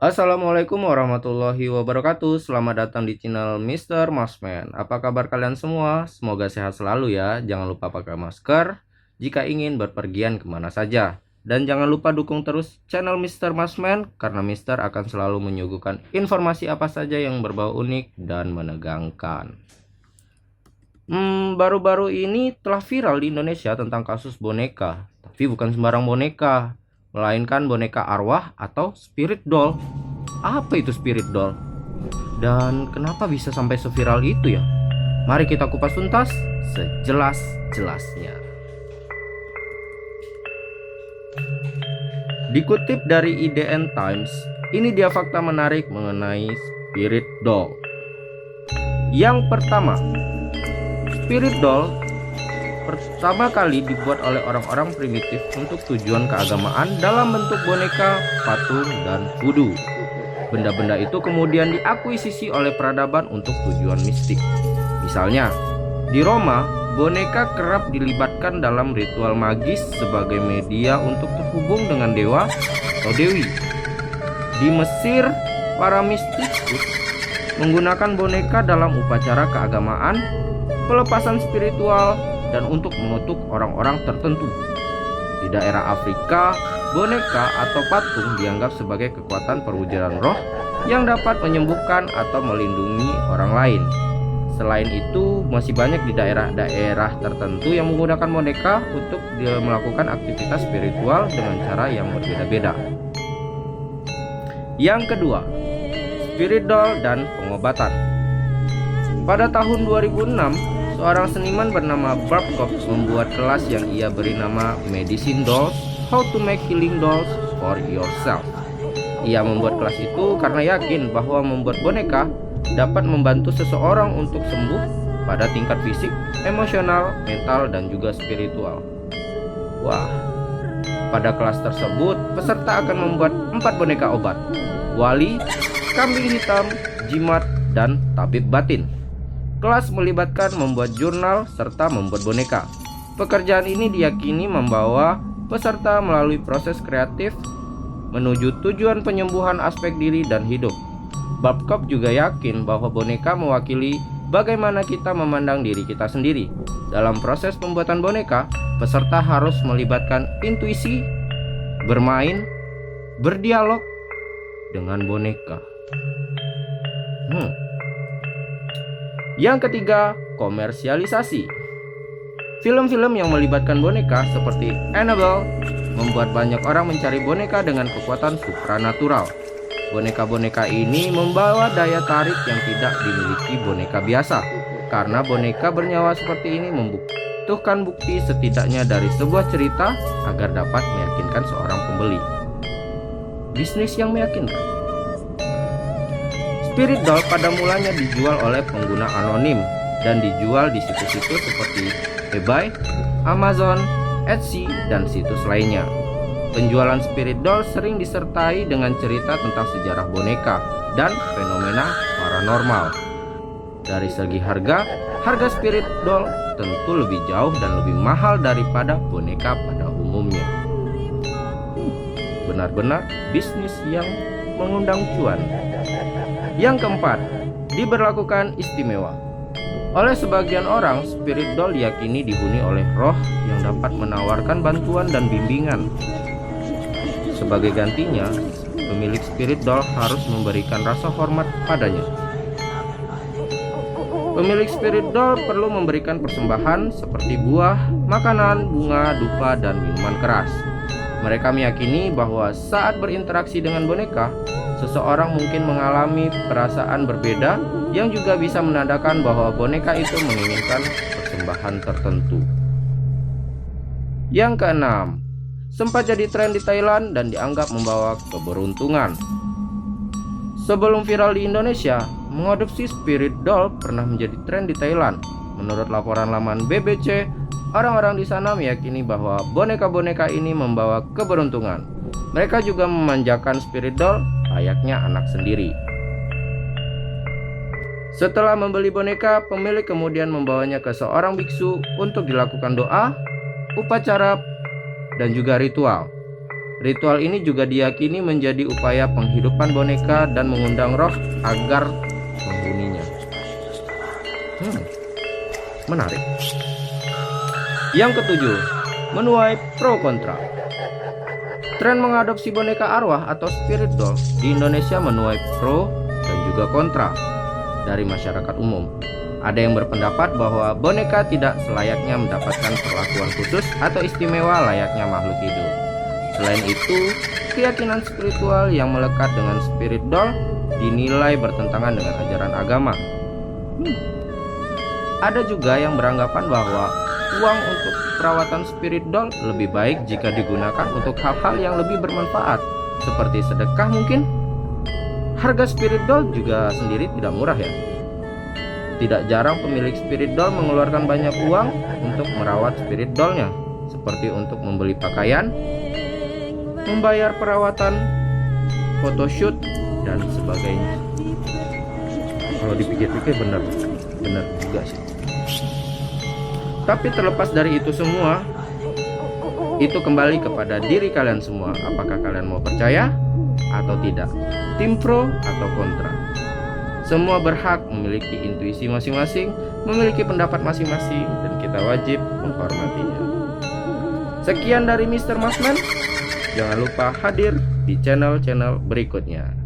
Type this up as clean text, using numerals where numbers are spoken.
Assalamualaikum warahmatullahi wabarakatuh. Selamat datang di channel Mr. Masman. Apa kabar kalian semua? Semoga sehat selalu ya. Jangan lupa pakai masker jika ingin berpergian kemana saja. Dan jangan lupa dukung terus channel Mr. Masman karena Mister akan selalu menyuguhkan informasi apa saja yang berbau unik dan menegangkan. Baru-baru ini telah viral di Indonesia tentang kasus boneka. Tapi bukan sembarang boneka, melainkan boneka arwah atau spirit doll. Apa itu spirit doll? Dan kenapa bisa sampai seviral itu ya? Mari kita kupas tuntas sejelas-jelasnya. Dikutip dari IDN Times, ini dia fakta menarik mengenai spirit doll. Yang pertama, spirit doll pertama kali dibuat oleh orang-orang primitif untuk tujuan keagamaan dalam bentuk boneka, patung, dan voodoo. Benda-benda itu kemudian diakuisisi oleh peradaban untuk tujuan mistik. Misalnya, di Roma, boneka kerap dilibatkan dalam ritual magis sebagai media untuk terhubung dengan dewa atau dewi. Di Mesir, para mistikus menggunakan boneka dalam upacara keagamaan, pelepasan spiritual, dan untuk mengutuk orang-orang tertentu. Di daerah Afrika, boneka atau patung dianggap sebagai kekuatan perwujudan roh yang dapat menyembuhkan atau melindungi orang lain. Selain itu, masih banyak di daerah-daerah tertentu yang menggunakan boneka untuk melakukan aktivitas spiritual dengan cara yang berbeda-beda. Yang kedua, spirit doll dan pengobatan. Pada tahun 2006, seorang seniman bernama Bob Cox membuat kelas yang ia beri nama Medicine Dolls, How to Make Healing Dolls for Yourself. Ia membuat kelas itu karena yakin bahwa membuat boneka dapat membantu seseorang untuk sembuh pada tingkat fisik, emosional, mental, dan juga spiritual. Wah, pada kelas tersebut peserta akan membuat 4 boneka obat: wali, kambing hitam, jimat, dan tabib batin. Kelas melibatkan membuat jurnal serta membuat boneka. Pekerjaan ini diyakini membawa peserta melalui proses kreatif menuju tujuan penyembuhan aspek diri dan hidup. Babcock juga yakin bahwa boneka mewakili bagaimana kita memandang diri kita sendiri. Dalam proses pembuatan boneka, peserta harus melibatkan intuisi, bermain, berdialog dengan boneka. Yang ketiga, komersialisasi. Film-film yang melibatkan boneka seperti Annabelle membuat banyak orang mencari boneka dengan kekuatan supranatural. Boneka-boneka ini membawa daya tarik yang tidak dimiliki boneka biasa. Karena boneka bernyawa seperti ini membutuhkan bukti setidaknya dari sebuah cerita agar dapat meyakinkan seorang pembeli. Bisnis yang meyakinkan. Spirit doll pada mulanya dijual oleh pengguna anonim dan dijual di situs-situs seperti eBay, Amazon, Etsy, dan situs lainnya. Penjualan spirit doll sering disertai dengan cerita tentang sejarah boneka dan fenomena paranormal. Dari segi harga spirit doll tentu lebih jauh dan lebih mahal daripada boneka pada umumnya. Benar-benar bisnis yang mengundang cuan. Yang keempat, diberlakukan istimewa. Oleh sebagian orang, spirit doll diyakini dihuni oleh roh yang dapat menawarkan bantuan dan bimbingan. Sebagai gantinya, pemilik spirit doll harus memberikan rasa hormat padanya. Pemilik spirit doll perlu memberikan persembahan seperti buah, makanan, bunga, dupa, dan minuman keras. Mereka meyakini bahwa saat berinteraksi dengan boneka, seseorang mungkin mengalami perasaan berbeda yang juga bisa menandakan bahwa boneka itu menginginkan persembahan tertentu. Yang keenam, sempat jadi tren di Thailand dan dianggap membawa keberuntungan. Sebelum viral di Indonesia, mengadopsi spirit doll pernah menjadi tren di Thailand. Menurut laporan laman BBC, orang-orang di sana meyakini bahwa boneka-boneka ini membawa keberuntungan. Mereka juga memanjakan spirit doll layaknya anak sendiri. Setelah membeli boneka, pemilik kemudian membawanya ke seorang biksu untuk dilakukan doa, upacara, dan juga ritual. Ritual ini juga diyakini menjadi upaya penghidupan boneka dan mengundang roh agar menghuninya. Menarik. Yang ketujuh, menuai pro kontra. Tren mengadopsi boneka arwah atau spirit doll di Indonesia menuai pro dan juga kontra dari masyarakat umum. Ada yang berpendapat bahwa boneka tidak selayaknya mendapatkan perlakuan khusus atau istimewa layaknya makhluk hidup. Selain itu, keyakinan spiritual yang melekat dengan spirit doll dinilai bertentangan dengan ajaran agama. Ada juga yang beranggapan bahwa uang untuk perawatan spirit doll lebih baik jika digunakan untuk hal-hal yang lebih bermanfaat, seperti sedekah mungkin. Harga spirit doll juga sendiri tidak murah ya. Tidak jarang pemilik spirit doll mengeluarkan banyak uang untuk merawat spirit dollnya, seperti untuk membeli pakaian, membayar perawatan, photoshoot, dan sebagainya. Kalau dipikir-pikir benar juga sih. Tapi terlepas dari itu semua, itu kembali kepada diri kalian semua. Apakah kalian mau percaya atau tidak? Tim pro atau kontra? Semua berhak memiliki intuisi masing-masing, memiliki pendapat masing-masing, dan kita wajib menghormatinya. Sekian dari Mr. Masman. Jangan lupa hadir di channel-channel berikutnya.